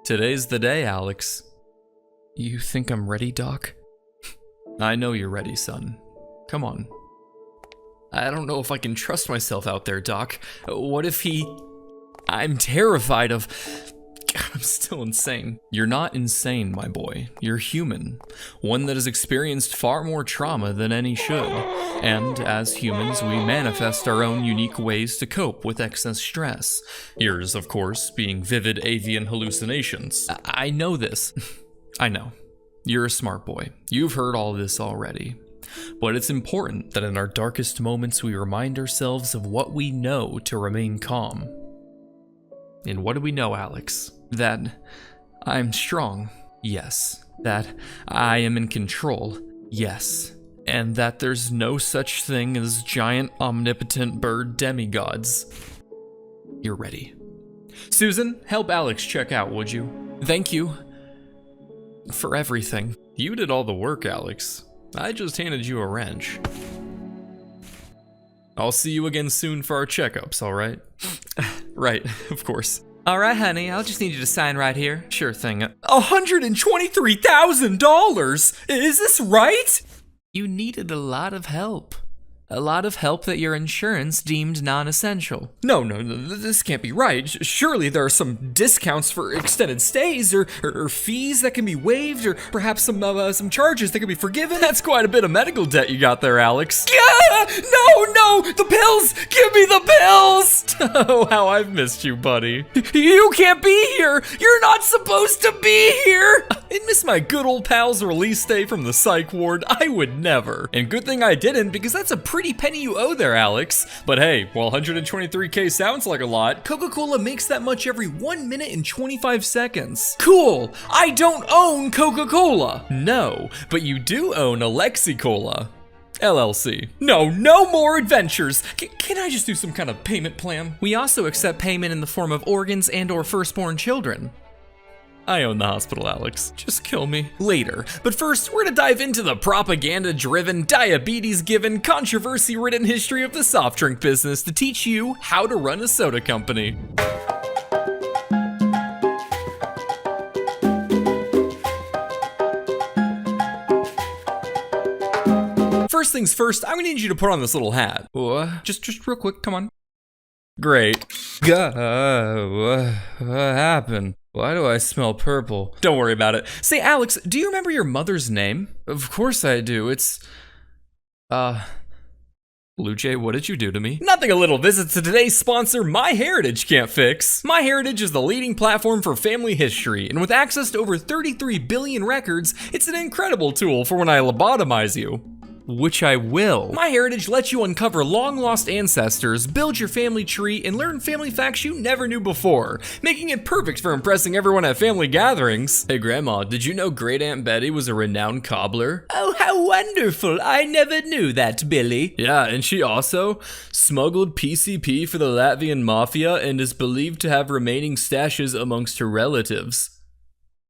Today's the day, Alex. You think I'm ready, Doc? I know you're ready, son. Come on. I don't know if I can trust myself out there, Doc. What if I'm terrified of... God, I'm still insane. You're not insane, my boy. You're human. One that has experienced far more trauma than any should. And as humans, we manifest our own unique ways to cope with excess stress. Yours, of course, being vivid avian hallucinations. I know this. I know. You're a smart boy. You've heard all this already. But it's important that in our darkest moments we remind ourselves of what we know to remain calm. And what do we know, Alex? That I'm strong, yes. That I am in control, yes. And that there's no such thing as giant omnipotent bird demigods. You're ready. Susan, help Alex check out, would you? Thank you for everything. You did all the work, Alex. I just handed you a wrench. I'll see you again soon for our checkups, alright? Right, of course. Alright, honey, I'll just need you to sign right here. Sure thing. $123,000! Is this right? You needed a lot of help. A lot of help that your insurance deemed non-essential. No, this can't be right. Surely there are some discounts for extended stays, or fees that can be waived, or perhaps some charges that can be forgiven. That's quite a bit of medical debt you got there, Alex. No, the pills! Give me the pills! Oh, how I've missed you, buddy. You can't be here! You're not supposed to be here! I'd miss my good old pal's release day from the psych ward. I would never. And good thing I didn't, because that's a pretty penny you owe there, Alex. But hey, while 123K sounds like a lot, Coca-Cola makes that much every 1 minute and 25 seconds. Cool! I don't own Coca-Cola! No, but you do own Alexi-Cola. LLC. No more adventures. Can I just do some kind of payment plan? We also accept payment in the form of organs and/or firstborn children. I own the hospital, Alex. Just kill me. Later. But first, we're gonna dive into the propaganda-driven, diabetes-given, controversy-ridden history of the soft drink business to teach you how to run a soda company. First things first, I'm gonna need you to put on this little hat. Just real quick, come on. Great. What happened? Why do I smell purple? Don't worry about it. Say, Alex, do you remember your mother's name? Of course I do. It's... Blue-Jay, what did you do to me? Nothing a little visit to today's sponsor, MyHeritage can't fix. MyHeritage is the leading platform for family history, and with access to over 33 billion records, it's an incredible tool for when I lobotomize you. Which I will. MyHeritage lets you uncover long-lost ancestors, build your family tree, and learn family facts you never knew before, making it perfect for impressing everyone at family gatherings. Hey Grandma, did you know Great Aunt Betty was a renowned cobbler? Oh, how wonderful. I never knew that, Billy. Yeah, and she also smuggled PCP for the Latvian Mafia and is believed to have remaining stashes amongst her relatives.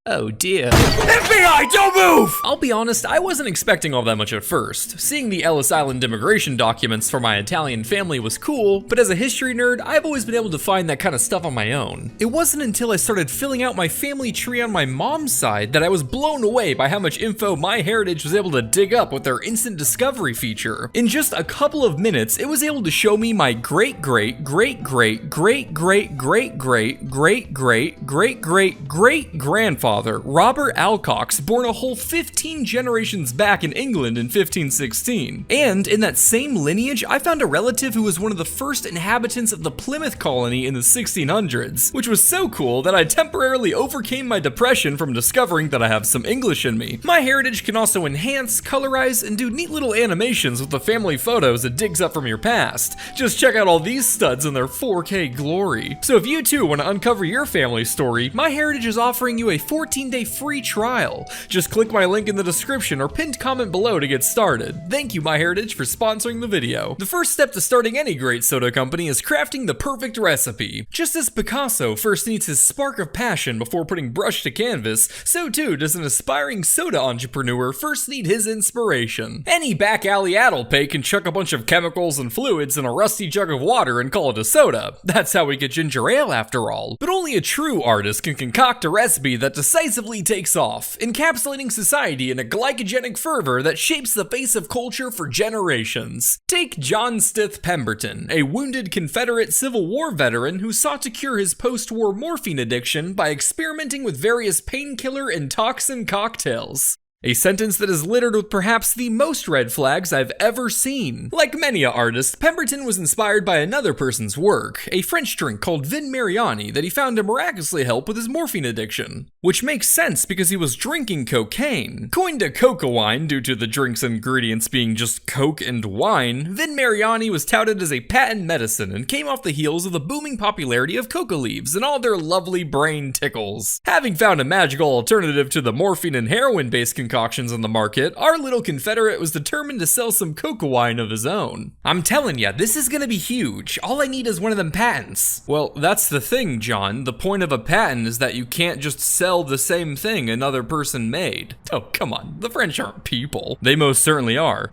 Oh dear. FBI, don't move! I'll be honest, I wasn't expecting all that much at first. Seeing the Ellis Island immigration documents for my Italian family was cool, but as a history nerd, I've always been able to find that kind of stuff on my own. It wasn't until I started filling out my family tree on my mom's side that I was blown away by how much info MyHeritage was able to dig up with their instant discovery feature. In just a couple of minutes, it was able to show me my great-great-great-great-great-great-great-great-great-great-grandfather, Robert Alcox, born a whole 15 generations back in England in 1516. And in that same lineage, I found a relative who was one of the first inhabitants of the Plymouth colony in the 1600s, which was so cool that I temporarily overcame my depression from discovering that I have some English in me. MyHeritage can also enhance, colorize, and do neat little animations with the family photos it digs up from your past. Just check out all these studs in their 4K glory. So if you too want to uncover your family story, MyHeritage is offering you a 14-day free trial. Just click my link in the description or pinned comment below to get started. Thank you, MyHeritage, for sponsoring the video. The first step to starting any great soda company is crafting the perfect recipe. Just as Picasso first needs his spark of passion before putting brush to canvas, so too does an aspiring soda entrepreneur first need his inspiration. Any back alley addlepay can chuck a bunch of chemicals and fluids in a rusty jug of water and call it a soda. That's how we get ginger ale after all. But only a true artist can concoct a recipe that decisively takes off, encapsulating society in a glycogenic fervor that shapes the face of culture for generations. Take John Stith Pemberton, a wounded Confederate Civil War veteran who sought to cure his post-war morphine addiction by experimenting with various painkiller and toxin cocktails. A sentence that is littered with perhaps the most red flags I've ever seen. Like many an artist, Pemberton was inspired by another person's work, a French drink called Vin Mariani that he found to miraculously help with his morphine addiction. Which makes sense because he was drinking cocaine. Coined a coca wine due to the drink's ingredients being just coke and wine, Vin Mariani was touted as a patent medicine and came off the heels of the booming popularity of coca leaves and all their lovely brain tickles. Having found a magical alternative to the morphine and heroin-based concoctions on the market, our little Confederate was determined to sell some coca wine of his own. I'm telling ya, this is gonna be huge. All I need is one of them patents. Well, that's the thing, John. The point of a patent is that you can't just sell the same thing another person made. Oh, come on. The French aren't people. They most certainly are.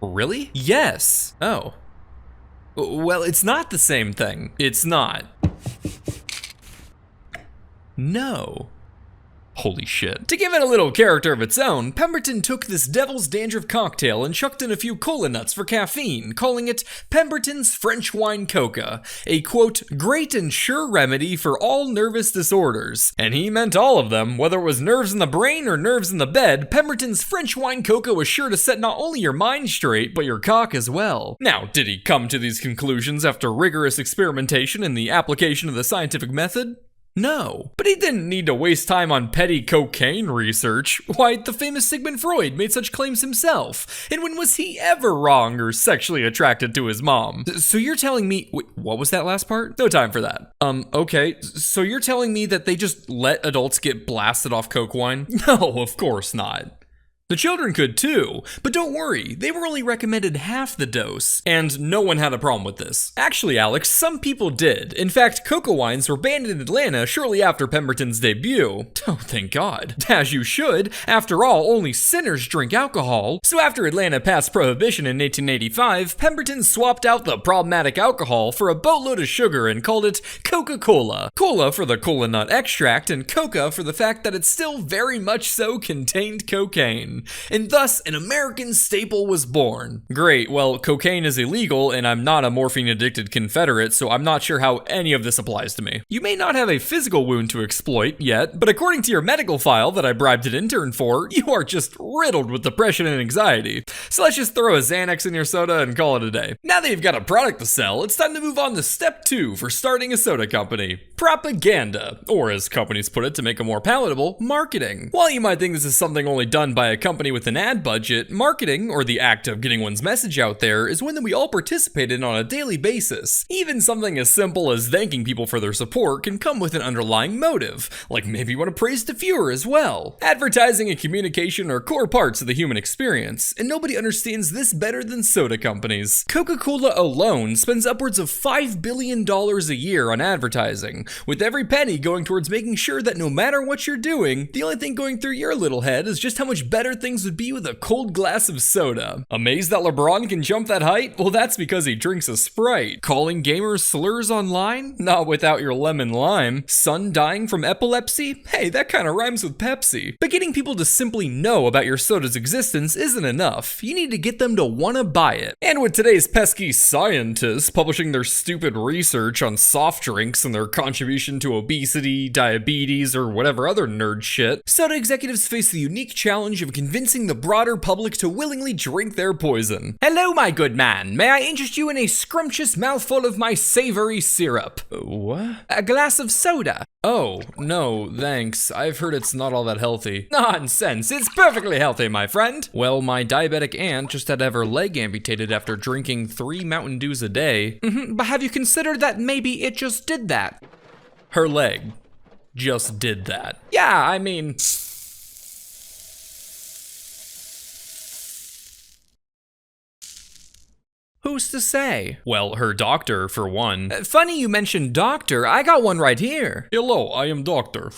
Really? Yes. Oh. Well, it's not the same thing. It's not. No. Holy shit. To give it a little character of its own, Pemberton took this devil's dandruff cocktail and chucked in a few cola nuts for caffeine, calling it Pemberton's French Wine Coca, a quote, great and sure remedy for all nervous disorders. And he meant all of them, whether it was nerves in the brain or nerves in the bed, Pemberton's French Wine Coca was sure to set not only your mind straight, but your cock as well. Now, did he come to these conclusions after rigorous experimentation and the application of the scientific method? No, but he didn't need to waste time on petty cocaine research. Why, the famous Sigmund Freud made such claims himself. And when was he ever wrong or sexually attracted to his mom? So you're telling me, wait, what was that last part? No time for that. Okay, so you're telling me that they just let adults get blasted off coke wine? No, of course not. The children could too, but don't worry, they were only recommended half the dose, and no one had a problem with this. Actually, Alex, some people did. In fact, coca wines were banned in Atlanta shortly after Pemberton's debut. Oh, thank God. As you should. After all, only sinners drink alcohol. So after Atlanta passed prohibition in 1885, Pemberton swapped out the problematic alcohol for a boatload of sugar and called it Coca-Cola. Cola for the cola nut extract, and coca for the fact that it still very much so contained cocaine. And thus, an American staple was born. Great, well, cocaine is illegal, and I'm not a morphine-addicted Confederate, so I'm not sure how any of this applies to me. You may not have a physical wound to exploit yet, but according to your medical file that I bribed an intern for, you are just riddled with depression and anxiety. So let's just throw a Xanax in your soda and call it a day. Now that you've got a product to sell, it's time to move on to step 2 for starting a soda company. Propaganda, or as companies put it to make it more palatable, marketing. While you might think this is something only done by a company with an ad budget, marketing, or the act of getting one's message out there, is one that we all participate in on a daily basis. Even something as simple as thanking people for their support can come with an underlying motive, like maybe you want to praise the viewer as well. Advertising and communication are core parts of the human experience, and nobody understands this better than soda companies. Coca-Cola alone spends upwards of $5 billion a year on advertising, with every penny going towards making sure that no matter what you're doing, the only thing going through your little head is just how much better things would be with a cold glass of soda. Amazed that LeBron can jump that height? Well, that's because he drinks a Sprite. Calling gamers slurs online? Not without your lemon lime. Son dying from epilepsy? Hey, that kind of rhymes with Pepsi. But getting people to simply know about your soda's existence isn't enough. You need to get them to want to buy it. And with today's pesky scientists publishing their stupid research on soft drinks and their contribution to obesity, diabetes, or whatever other nerd shit, soda executives face the unique challenge of convincing the broader public to willingly drink their poison. Hello, my good man. May I interest you in a scrumptious mouthful of my savory syrup? What? A glass of soda. Oh, no, thanks. I've heard it's not all that healthy. Nonsense. It's perfectly healthy, my friend. Well, my diabetic aunt just had to have her leg amputated after drinking 3 Mountain Dews a day. But have you considered that maybe it just did that? Her leg just did that. Yeah, I mean... Who's to say? Well, her doctor, for one. Funny you mentioned doctor, I got one right here. Hello, I am doctor.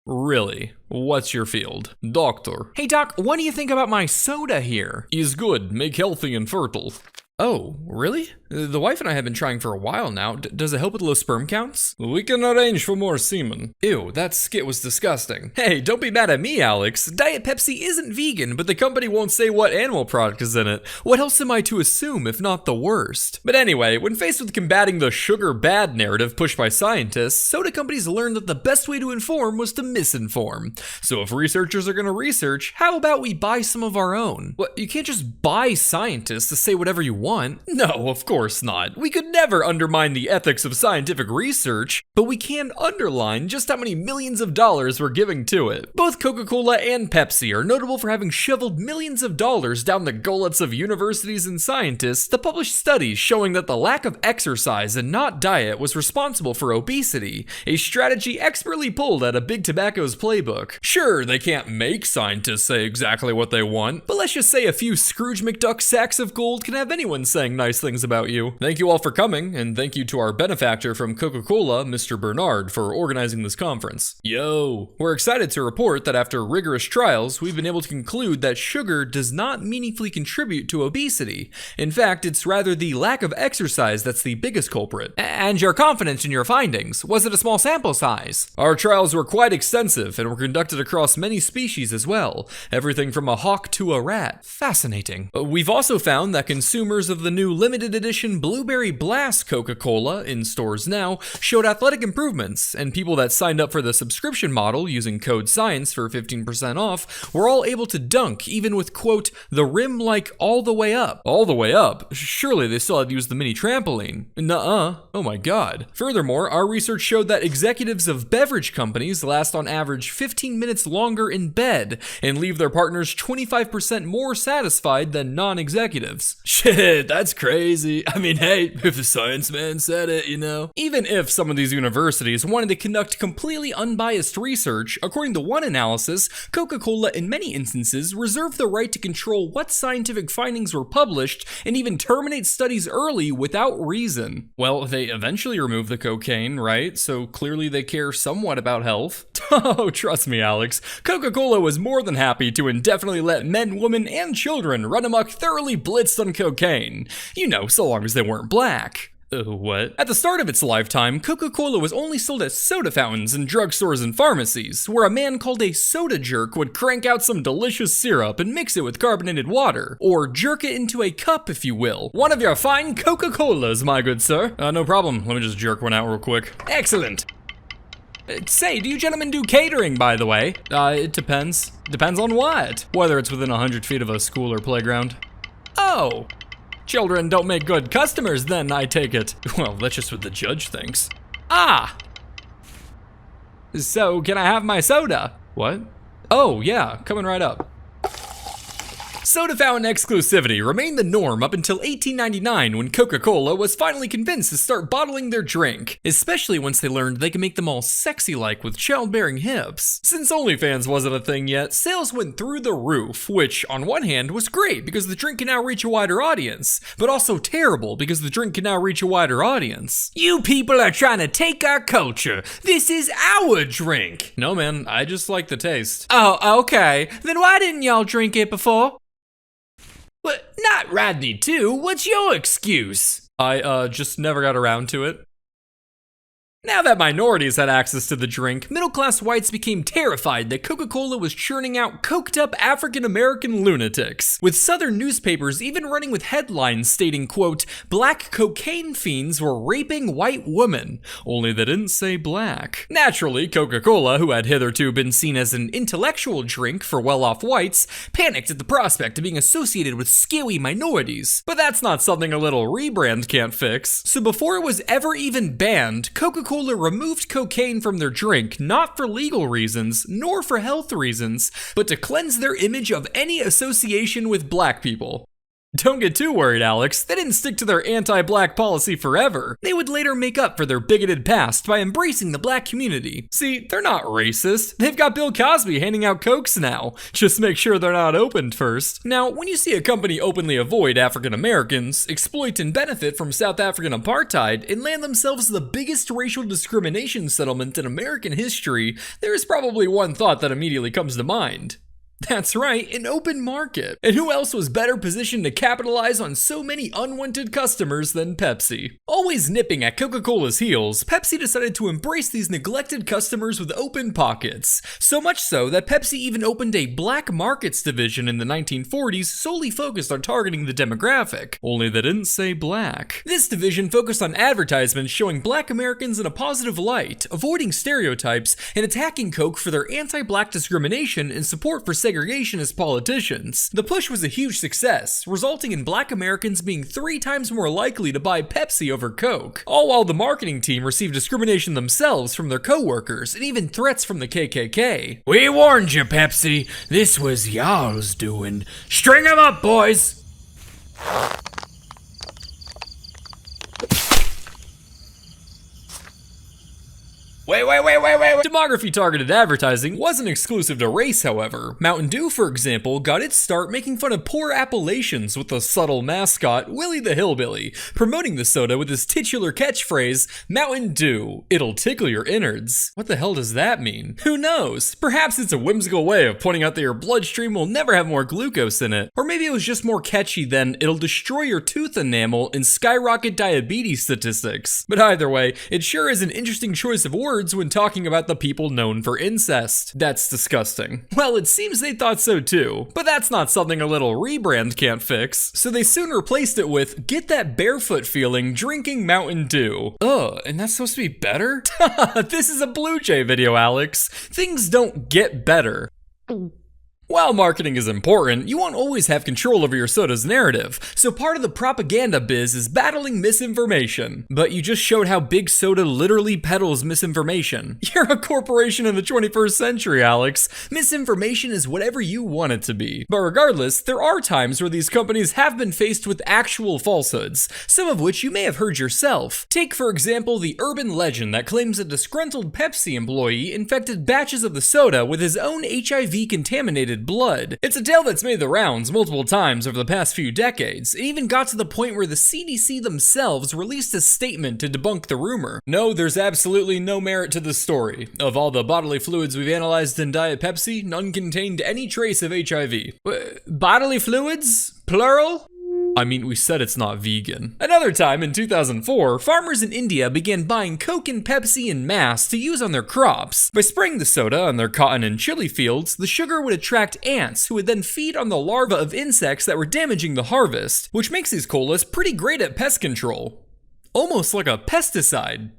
Really? What's your field? Doctor. Hey doc, what do you think about my soda here? Is good, make healthy and fertile. Oh, really? The wife and I have been trying for a while now. Does it help with low sperm counts? We can arrange for more semen. Ew, that skit was disgusting. Hey, don't be mad at me, Alex. Diet Pepsi isn't vegan, but the company won't say what animal product is in it. What else am I to assume, if not the worst? But anyway, when faced with combating the sugar bad narrative pushed by scientists, soda companies learned that the best way to inform was to misinform. So if researchers are gonna research, how about we buy some of our own? What, you can't just buy scientists to say whatever you want. No, of course not. We could never undermine the ethics of scientific research, but we can underline just how many millions of dollars we're giving to it. Both Coca-Cola and Pepsi are notable for having shoveled millions of dollars down the gullets of universities and scientists to publish studies showing that the lack of exercise and not diet was responsible for obesity, a strategy expertly pulled out of Big Tobacco's playbook. Sure, they can't make scientists say exactly what they want, but let's just say a few Scrooge McDuck sacks of gold can have anyone saying nice things about you. Thank you all for coming, and thank you to our benefactor from Coca-Cola, Mr. Bernard, for organizing this conference. Yo! We're excited to report that after rigorous trials, we've been able to conclude that sugar does not meaningfully contribute to obesity. In fact, it's rather the lack of exercise that's the biggest culprit. And your confidence in your findings? Was it a small sample size? Our trials were quite extensive and were conducted across many species as well, everything from a hawk to a rat. Fascinating. We've also found that consumers of the new limited edition Blueberry Blast Coca-Cola in stores now showed athletic improvements, and people that signed up for the subscription model using code SCIENCE for 15% off were all able to dunk, even with, quote, the rim like all the way up. All the way up? Surely they still had to use the mini trampoline. Nuh-uh. Oh my god. Furthermore, our research showed that executives of beverage companies last on average 15 minutes longer in bed and leave their partners 25% more satisfied than non-executives. Shit, that's crazy. I mean, hey, if the science man said it, you know. Even if some of these universities wanted to conduct completely unbiased research, according to one analysis, Coca-Cola in many instances reserved the right to control what scientific findings were published and even terminate studies early without reason. Well, they eventually removed the cocaine, right? So clearly they care somewhat about health. Oh, trust me, Alex. Coca-Cola was more than happy to indefinitely let men, women, and children run amok thoroughly blitzed on cocaine. You know, so long as they weren't black. What? At the start of its lifetime, Coca-Cola was only sold at soda fountains in drugstores and pharmacies, where a man called a soda jerk would crank out some delicious syrup and mix it with carbonated water, or jerk it into a cup, if you will. One of your fine Coca-Colas, my good sir. No problem. Let me just jerk one out real quick. Excellent. Say, do you gentlemen do catering, by the way? It depends. Depends on what? Whether it's within 100 feet of a school or playground. Oh. Children don't make good customers then, I take it. Well, that's just what the judge thinks. Ah! So, can I have my soda? What? Oh, yeah, coming right up. Soda fountain exclusivity remained the norm up until 1899 when Coca-Cola was finally convinced to start bottling their drink, especially once they learned they could make them all sexy-like with childbearing hips. Since OnlyFans wasn't a thing yet, sales went through the roof, which on one hand was great because the drink can now reach a wider audience, but also terrible because the drink can now reach a wider audience. You people are trying to take our culture. This is our drink. No man, I just like the taste. Oh, okay. Then why didn't y'all drink it before? But not Rodney too. What's your excuse? I just never got around to it. Now that minorities had access to the drink, middle-class whites became terrified that Coca-Cola was churning out coked-up African-American lunatics, with Southern newspapers even running with headlines stating, quote, black cocaine fiends were raping white women, only they didn't say black. Naturally, Coca-Cola, who had hitherto been seen as an intellectual drink for well-off whites, panicked at the prospect of being associated with scaly minorities. But that's not something a little rebrand can't fix. So before it was ever even banned, Coca-Cola removed cocaine from their drink, not for legal reasons, nor for health reasons, but to cleanse their image of any association with black people. Don't get too worried, Alex. They didn't stick to their anti-black policy forever. They would later make up for their bigoted past by embracing the black community. See, they're not racist. They've got Bill Cosby handing out Cokes now. Just make sure they're not opened first. Now, when you see a company openly avoid African Americans, exploit and benefit from South African apartheid, and land themselves the biggest racial discrimination settlement in American history, there is probably one thought that immediately comes to mind. That's right, an open market. And who else was better positioned to capitalize on so many unwanted customers than Pepsi? Always nipping at Coca-Cola's heels, Pepsi decided to embrace these neglected customers with open pockets. So much so that Pepsi even opened a black markets division in the 1940s solely focused on targeting the demographic. Only they didn't say black. This division focused on advertisements showing black Americans in a positive light, avoiding stereotypes, and attacking Coke for their anti-black discrimination and support for segregationist politicians. The push was a huge success, resulting in black Americans being 3 times more likely to buy Pepsi over Coke, all while the marketing team received discrimination themselves from their co-workers and even threats from the KKK. We warned you, Pepsi. This was y'all's doing. String 'em up, boys. Wait. Demography-targeted advertising wasn't exclusive to race, however. Mountain Dew, for example, got its start making fun of poor Appalachians with the subtle mascot, Willie the Hillbilly, promoting the soda with his titular catchphrase, Mountain Dew, it'll tickle your innards. What the hell does that mean? Who knows? Perhaps it's a whimsical way of pointing out that your bloodstream will never have more glucose in it. Or maybe it was just more catchy than, it'll destroy your tooth enamel and skyrocket diabetes statistics. But either way, it sure is an interesting choice of words when talking about the people known for incest. That's disgusting. Well, it seems they thought so too, but that's not something a little rebrand can't fix. So they soon replaced it with, get that barefoot feeling drinking Mountain Dew. Ugh, and that's supposed to be better? This is a Blue Jay video, Alex. Things don't get better. While marketing is important, you won't always have control over your soda's narrative, so part of the propaganda biz is battling misinformation. But you just showed how Big Soda literally peddles misinformation. You're a corporation in the 21st century, Alex. Misinformation is whatever you want it to be. But regardless, there are times where these companies have been faced with actual falsehoods, some of which you may have heard yourself. Take, for example, the urban legend that claims a disgruntled Pepsi employee infected batches of the soda with his own HIV-contaminated blood. It's a tale that's made the rounds multiple times over the past few decades. It even got to the point where the CDC themselves released a statement to debunk the rumor. No, there's absolutely no merit to the story. Of all the bodily fluids we've analyzed in Diet Pepsi, none contained any trace of HIV. Bodily fluids? Plural? I mean, we said it's not vegan. Another time, in 2004, farmers in India began buying Coke and Pepsi en masse to use on their crops. By spraying the soda on their cotton and chili fields, the sugar would attract ants who would then feed on the larvae of insects that were damaging the harvest, which makes these colas pretty great at pest control. Almost like a pesticide.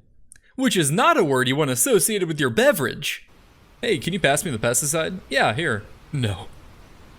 Which is not a word you want associated with your beverage. Hey, can you pass me the pesticide? Yeah, here. No.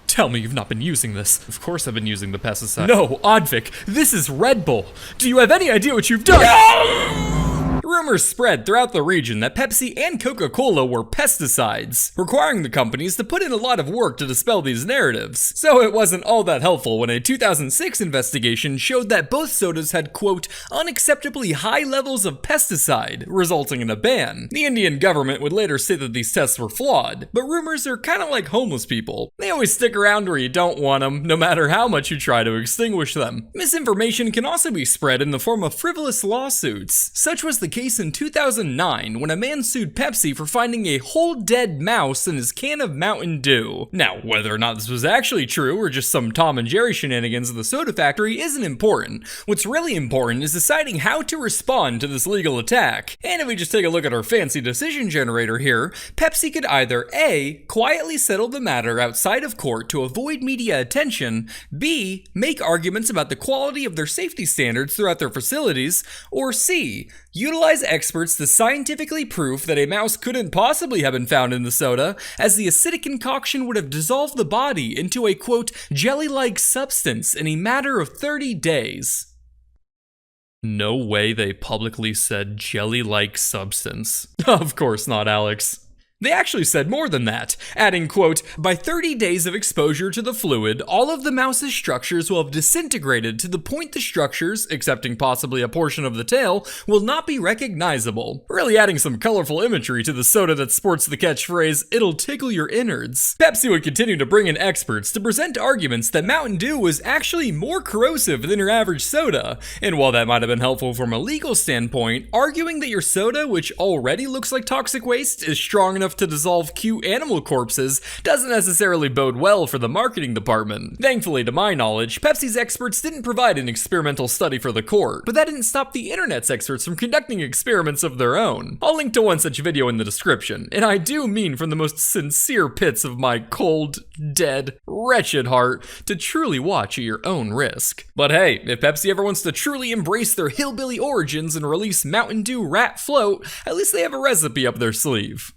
Tell me you've not been using this. Of course I've been using the pesticide. No, Oddvic, this is Red Bull. Do you have any idea what you've done? No! Rumors spread throughout the region that Pepsi and Coca-Cola were pesticides, requiring the companies to put in a lot of work to dispel these narratives. So it wasn't all that helpful when a 2006 investigation showed that both sodas had, quote, unacceptably high levels of pesticide, resulting in a ban. The Indian government would later say that these tests were flawed, but rumors are kind of like homeless people. They always stick around where you don't want them, no matter how much you try to extinguish them. Misinformation can also be spread in the form of frivolous lawsuits. Such was the case in 2009 when a man sued Pepsi for finding a whole dead mouse in his can of Mountain Dew. Now, whether or not this was actually true or just some Tom and Jerry shenanigans of the soda factory isn't important. What's really important is deciding how to respond to this legal attack. And if we just take a look at our fancy decision generator here, Pepsi could either A, quietly settle the matter outside of court to avoid media attention, B, make arguments about the quality of their safety standards throughout their facilities, or C, utilize experts to scientifically prove that a mouse couldn't possibly have been found in the soda, as the acidic concoction would have dissolved the body into a, quote, jelly-like substance in a matter of 30 days. No way they publicly said jelly-like substance. Of course not, Alex. They actually said more than that, adding, quote, "By 30 days of exposure to the fluid, all of the mouse's structures will have disintegrated to the point the structures, excepting possibly a portion of the tail, will not be recognizable." Really adding some colorful imagery to the soda that sports the catchphrase, "It'll tickle your innards." Pepsi would continue to bring in experts to present arguments that Mountain Dew was actually more corrosive than your average soda, and while that might have been helpful from a legal standpoint, arguing that your soda, which already looks like toxic waste, is strong enough to dissolve cute animal corpses doesn't necessarily bode well for the marketing department. Thankfully, to my knowledge, Pepsi's experts didn't provide an experimental study for the court, but that didn't stop the internet's experts from conducting experiments of their own. I'll link to one such video in the description, and I do mean from the most sincere pits of my cold, dead, wretched heart to truly watch at your own risk. But hey, if Pepsi ever wants to truly embrace their hillbilly origins and release Mountain Dew Rat Float, at least they have a recipe up their sleeve.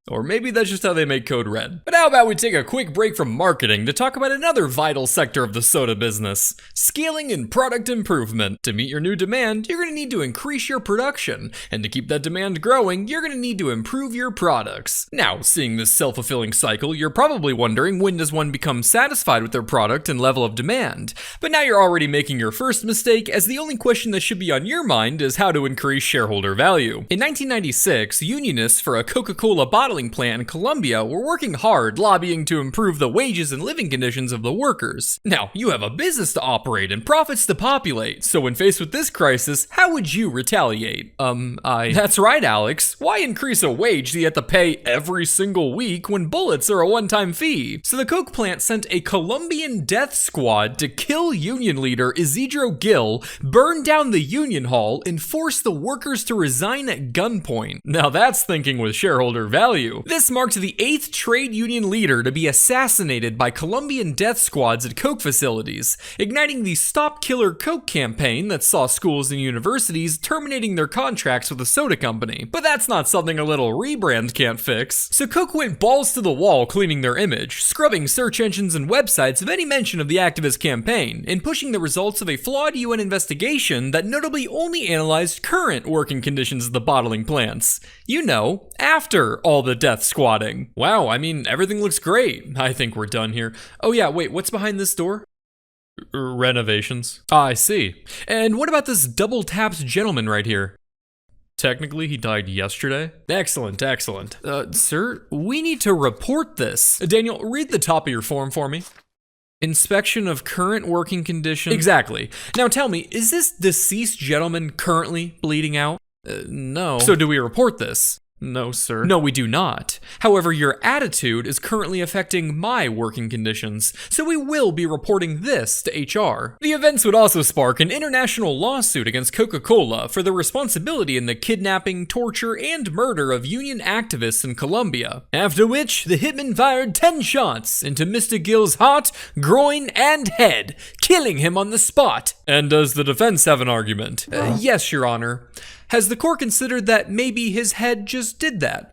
Or maybe that's just how they make Code Red. But how about we take a quick break from marketing to talk about another vital sector of the soda business, scaling and product improvement. To meet your new demand, you're going to need to increase your production, and to keep that demand growing, you're going to need to improve your products. Now, seeing this self-fulfilling cycle, you're probably wondering, when does one become satisfied with their product and level of demand? But now you're already making your first mistake, as the only question that should be on your mind is how to increase shareholder value. In 1996, unionists for a Coca-Cola bottling plant in Colombia were working hard lobbying to improve the wages and living conditions of the workers. Now, you have a business to operate and profits to populate, so when faced with this crisis, how would you retaliate? That's right, Alex. Why increase a wage that you have to pay every single week when bullets are a one-time fee? So the Coke plant sent a Colombian death squad to kill union leader Isidro Gil, burn down the union hall, and force the workers to resign at gunpoint. Now that's thinking with shareholder value. This marked the 8th trade union leader to be assassinated by Colombian death squads at Coke facilities, igniting the Stop Killer Coke campaign that saw schools and universities terminating their contracts with the soda company. But that's not something a little rebrand can't fix. So Coke went balls to the wall cleaning their image, scrubbing search engines and websites of any mention of the activist campaign, and pushing the results of a flawed UN investigation that notably only analyzed current working conditions of the bottling plants. You know, after all the death squatting. Wow, I mean, everything looks great. I think we're done here. Oh yeah, wait, what's behind this door? Renovations. I see. And what about this double-tapped gentleman right here? Technically, he died yesterday. Excellent, excellent. Sir, we need to report this. Daniel, read the top of your form for me. Inspection of current working conditions. Exactly. Now tell me, is this deceased gentleman currently bleeding out? No. So do we report this? No, sir. No, we do not. However, your attitude is currently affecting my working conditions, so we will be reporting this to HR. The events would also spark an international lawsuit against Coca-Cola for their responsibility in the kidnapping, torture, and murder of union activists in Colombia. After which, the hitman fired 10 shots into Mr. Gill's heart, groin, and head, killing him on the spot. And does the defense have an argument? Yes, Your Honor. Has the court considered that maybe his head just did that?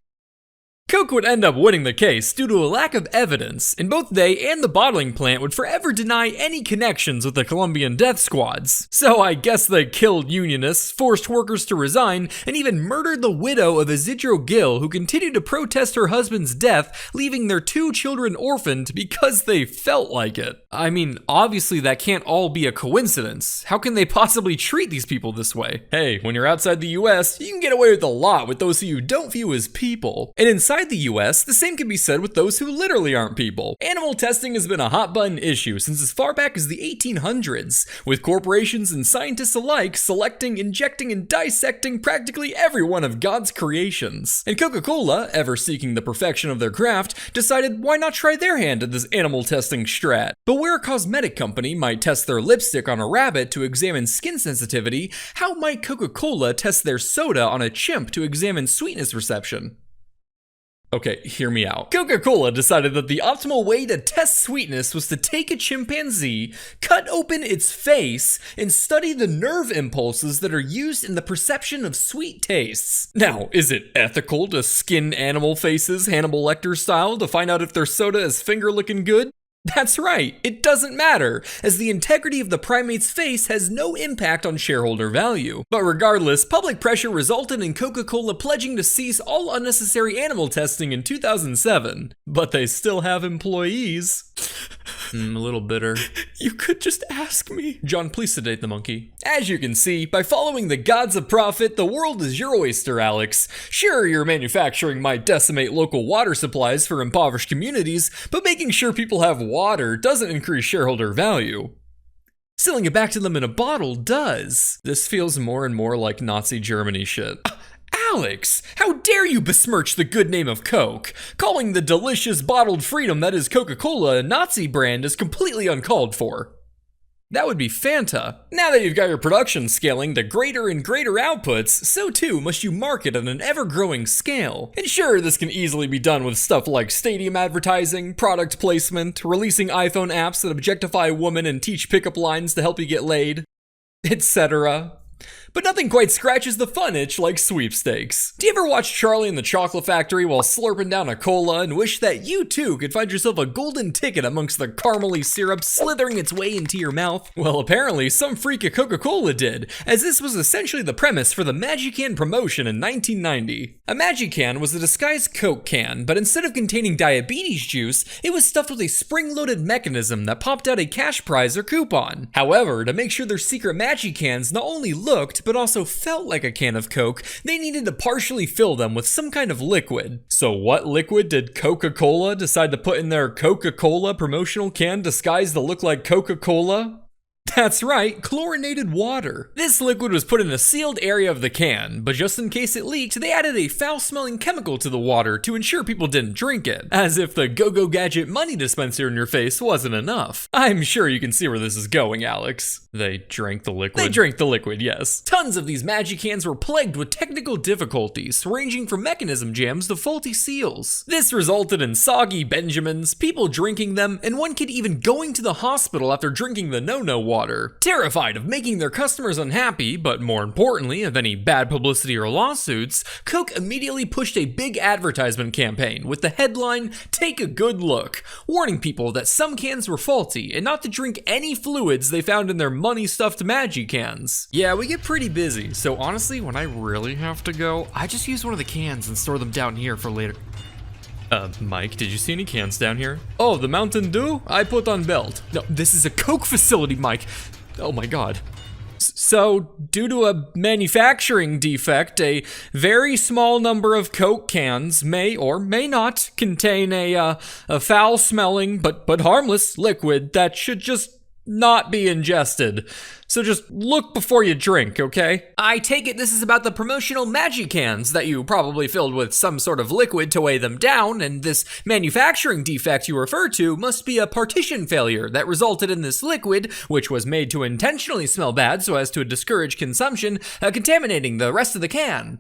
Coke would end up winning the case due to a lack of evidence, and both they and the bottling plant would forever deny any connections with the Colombian death squads. So I guess they killed unionists, forced workers to resign, and even murdered the widow of Isidro Gil, who continued to protest her husband's death, leaving their 2 children orphaned because they felt like it. I mean, obviously that can't all be a coincidence. How can they possibly treat these people this way? Hey, when you're outside the US, you can get away with a lot with those who you don't view as people. And inside the US, the same can be said with those who literally aren't people. Animal testing has been a hot button issue since as far back as the 1800s, with corporations and scientists alike selecting, injecting, and dissecting practically every one of God's creations. And Coca-Cola, ever seeking the perfection of their craft, decided why not try their hand at this animal testing strat. But where a cosmetic company might test their lipstick on a rabbit to examine skin sensitivity, how might Coca-Cola test their soda on a chimp to examine sweetness reception? Okay, hear me out. Coca-Cola decided that the optimal way to test sweetness was to take a chimpanzee, cut open its face, and study the nerve impulses that are used in the perception of sweet tastes. Now, is it ethical to skin animal faces Hannibal Lecter style to find out if their soda is finger-looking good? That's right, it doesn't matter, as the integrity of the primate's face has no impact on shareholder value. But regardless, public pressure resulted in Coca-Cola pledging to cease all unnecessary animal testing in 2007. But they still have employees. A little bitter. You could just ask me. John, please sedate the monkey. As you can see, by following the gods of profit, the world is your oyster, Alex. Sure, your manufacturing might decimate local water supplies for impoverished communities, but making sure people have water doesn't increase shareholder value. Selling it back to them in a bottle does. This feels more and more like Nazi Germany shit. Alex, how dare you besmirch the good name of Coke? Calling the delicious bottled freedom that is Coca-Cola a Nazi brand is completely uncalled for. That would be Fanta. Now that you've got your production scaling to greater and greater outputs, so too must you market at an ever-growing scale. And sure, this can easily be done with stuff like stadium advertising, product placement, releasing iPhone apps that objectify women and teach pickup lines to help you get laid, etc. But nothing quite scratches the fun itch like sweepstakes. Do you ever watch Charlie and the Chocolate Factory while slurping down a cola and wish that you too could find yourself a golden ticket amongst the caramely syrup slithering its way into your mouth? Well, apparently some freak at Coca-Cola did, as this was essentially the premise for the Magican promotion in 1990. A Magican was a disguised Coke can, but instead of containing diabetes juice, it was stuffed with a spring-loaded mechanism that popped out a cash prize or coupon. However, to make sure their secret Magicans not only looked, but also felt like a can of Coke, they needed to partially fill them with some kind of liquid. So what liquid did Coca-Cola decide to put in their Coca-Cola promotional can disguised to look like Coca-Cola? That's right, chlorinated water. This liquid was put in a sealed area of the can, but just in case it leaked, they added a foul-smelling chemical to the water to ensure people didn't drink it. As if the Go-Go Gadget money dispenser in your face wasn't enough. I'm sure you can see where this is going, Alex. They drank the liquid? They drank the liquid, yes. Tons of these Magicans were plagued with technical difficulties, ranging from mechanism jams to faulty seals. This resulted in soggy Benjamins, people drinking them, and one kid even going to the hospital after drinking the no-no water. Terrified of making their customers unhappy, but more importantly, of any bad publicity or lawsuits, Coke immediately pushed a big advertisement campaign with the headline, "Take a Good Look," warning people that some cans were faulty and not to drink any fluids they found in their money-stuffed Magicans. Yeah, we get pretty busy, so honestly, when I really have to go, I just use one of the cans and store them down here for later. Mike, did you see any cans down here? Oh, the Mountain Dew? I put on belt. No, this is a Coke facility, Mike. Oh my god. So, due to a manufacturing defect, a very small number of Coke cans may or may not contain a foul-smelling but harmless liquid that should just not be ingested. So just look before you drink, okay? I take it this is about the promotional Magicans that you probably filled with some sort of liquid to weigh them down, and this manufacturing defect you refer to must be a partition failure that resulted in this liquid, which was made to intentionally smell bad so as to discourage consumption, contaminating the rest of the can.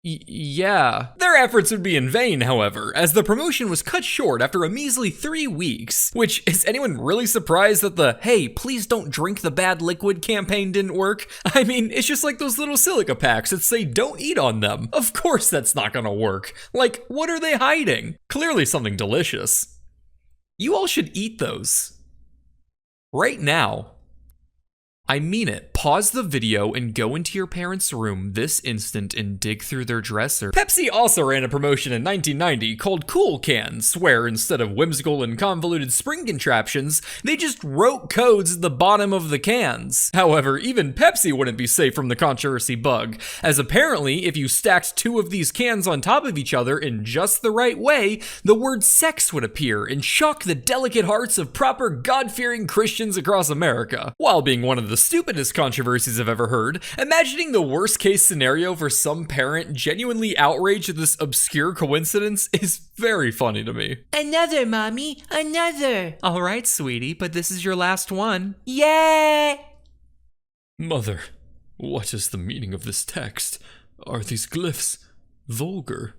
Yeah. Their efforts would be in vain, however, as the promotion was cut short after a measly 3 weeks. Which, is anyone really surprised that the "hey, please don't drink the bad liquid" campaign didn't work? I mean, it's just like those little silica packs that say don't eat on them. Of course that's not gonna work. Like, what are they hiding? Clearly something delicious. You all should eat those. Right now. I mean it. Pause the video and go into your parents' room this instant and dig through their dresser. Pepsi also ran a promotion in 1990 called Cool Cans, where instead of whimsical and convoluted spring contraptions, they just wrote codes at the bottom of the cans. However, even Pepsi wouldn't be safe from the controversy bug, as apparently if you stacked 2 of these cans on top of each other in just the right way, the word sex would appear and shock the delicate hearts of proper God-fearing Christians across America. While being one of the stupidest controversies I've ever heard, imagining the worst case scenario for some parent genuinely outraged at this obscure coincidence is very funny to me. Another, mommy, another. All right, sweetie, but this is your last one. Yeah. Mother, what is the meaning of this text? Are these glyphs vulgar?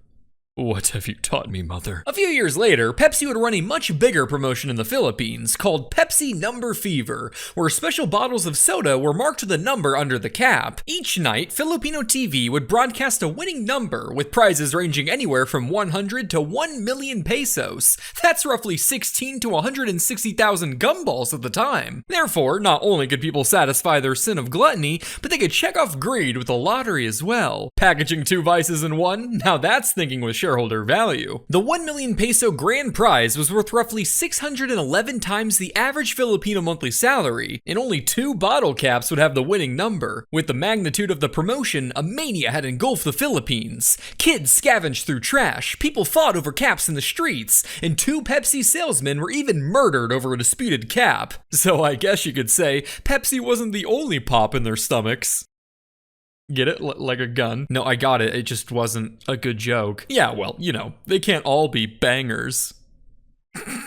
What have you taught me, mother? A few years later, Pepsi would run a much bigger promotion in the Philippines called Pepsi Number Fever, where special bottles of soda were marked with a number under the cap. Each night, Filipino TV would broadcast a winning number with prizes ranging anywhere from 100 to 1 million pesos. That's roughly 16 to 160,000 gumballs at the time. Therefore, not only could people satisfy their sin of gluttony, but they could check off greed with the lottery as well. Packaging two vices in one? Now that's thinking with shareholder value. The 1 million peso grand prize was worth roughly 611 times the average Filipino monthly salary, and only 2 bottle caps would have the winning number. With the magnitude of the promotion, a mania had engulfed the Philippines. Kids scavenged through trash, people fought over caps in the streets, and 2 Pepsi salesmen were even murdered over a disputed cap. So I guess you could say Pepsi wasn't the only pop in their stomachs. Get it? Like a gun? No, I got it. It just wasn't a good joke. Yeah, well, you know, they can't all be bangers.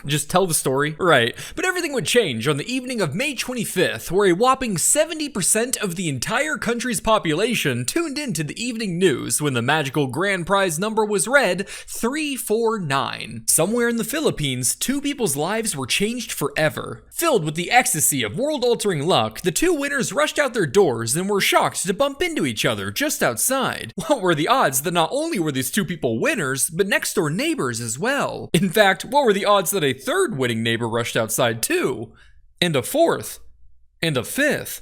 Just tell the story. Right. But everything would change on the evening of May 25th, where a whopping 70% of the entire country's population tuned into the evening news when the magical grand prize number was read 349. Somewhere in the Philippines, 2 people's lives were changed forever. Filled with the ecstasy of world-altering luck, the 2 winners rushed out their doors and were shocked to bump into each other just outside. What were the odds that not only were these 2 people winners, but next-door neighbors as well? In fact, what were the odds that a third winning neighbor rushed outside too? And a fourth? And a fifth?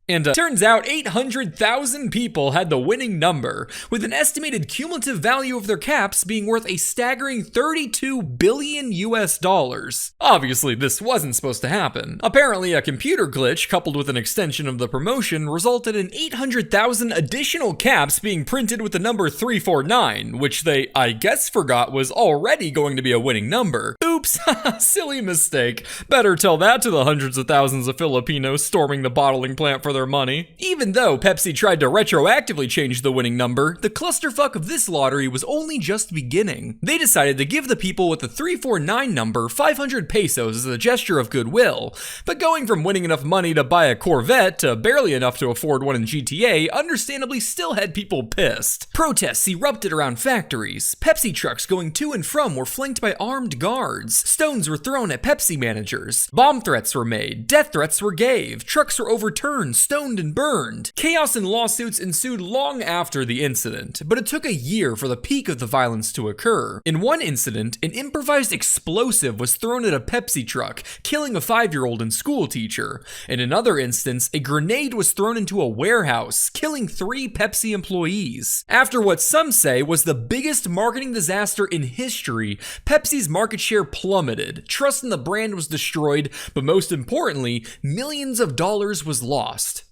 And turns out 800,000 people had the winning number, with an estimated cumulative value of their caps being worth a staggering 32 billion US dollars. Obviously, this wasn't supposed to happen. Apparently, a computer glitch coupled with an extension of the promotion resulted in 800,000 additional caps being printed with the number 349, which they, I guess, forgot was already going to be a winning number. Oops, silly mistake. Better tell that to the hundreds of thousands of Filipinos storming the bottling plant for their money. Even though Pepsi tried to retroactively change the winning number, the clusterfuck of this lottery was only just beginning. They decided to give the people with the 349 number 500 pesos as a gesture of goodwill, but going from winning enough money to buy a Corvette to barely enough to afford one in GTA understandably still had people pissed. Protests erupted around factories. Pepsi trucks going to and from were flanked by armed guards. Stones were thrown at Pepsi managers. Bomb threats were made. Death threats were gave. Trucks were overturned, stoned, and burned. Chaos and lawsuits ensued long after the incident, but it took a year for the peak of the violence to occur. In one incident, an improvised explosive was thrown at a Pepsi truck, killing a 5-year-old and school teacher. In another instance, a grenade was thrown into a warehouse, killing 3 Pepsi employees. After what some say was the biggest marketing disaster in history, Pepsi's market share plummeted, trust in the brand was destroyed, but most importantly, millions of dollars was lost.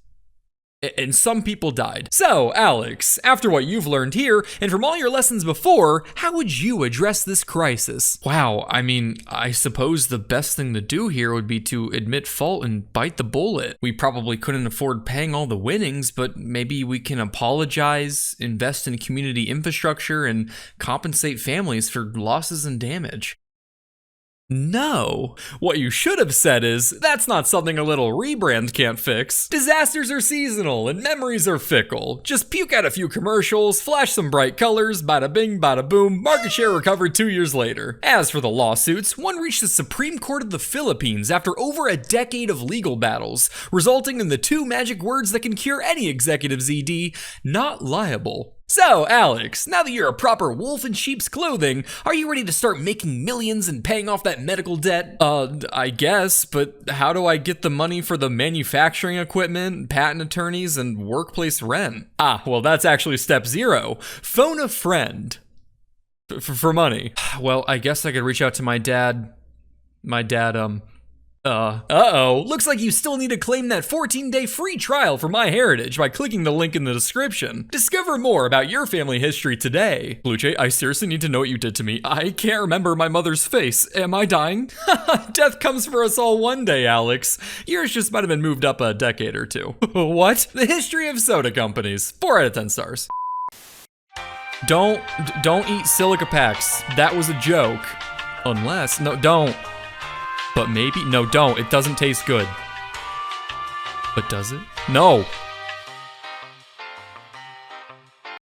And some people died. So, Alex, after what you've learned here, and from all your lessons before, how would you address this crisis? Wow, I mean, I suppose the best thing to do here would be to admit fault and bite the bullet. We probably couldn't afford paying all the winnings, but maybe we can apologize, invest in community infrastructure, and compensate families for losses and damage. No. What you should have said is, that's not something a little rebrand can't fix. Disasters are seasonal and memories are fickle. Just puke out a few commercials, flash some bright colors, bada bing, bada boom, market share recovered 2 years later. As for the lawsuits, one reached the Supreme Court of the Philippines after over a decade of legal battles, resulting in the 2 magic words that can cure any executive's ED, not liable. So, Alex, now that you're a proper wolf in sheep's clothing, are you ready to start making millions and paying off that medical debt? I guess, but how do I get the money for the manufacturing equipment, patent attorneys, and workplace rent? Ah, well, that's actually step 0. Phone a friend. For money. Well, I guess I could reach out to my dad. Uh-oh, looks like you still need to claim that 14-day free trial for MyHeritage by clicking the link in the description. Discover more about your family history today. Blue-Jay, I seriously need to know what you did to me. I can't remember my mother's face. Am I dying? Death comes for us all one day, Alex. Yours just might have been moved up a decade or 2. What? The history of soda companies. 4 out of 10 stars. Don't eat silica packs. That was a joke. Unless, no, don't. But maybe, no, don't. It doesn't taste good. But does it? No.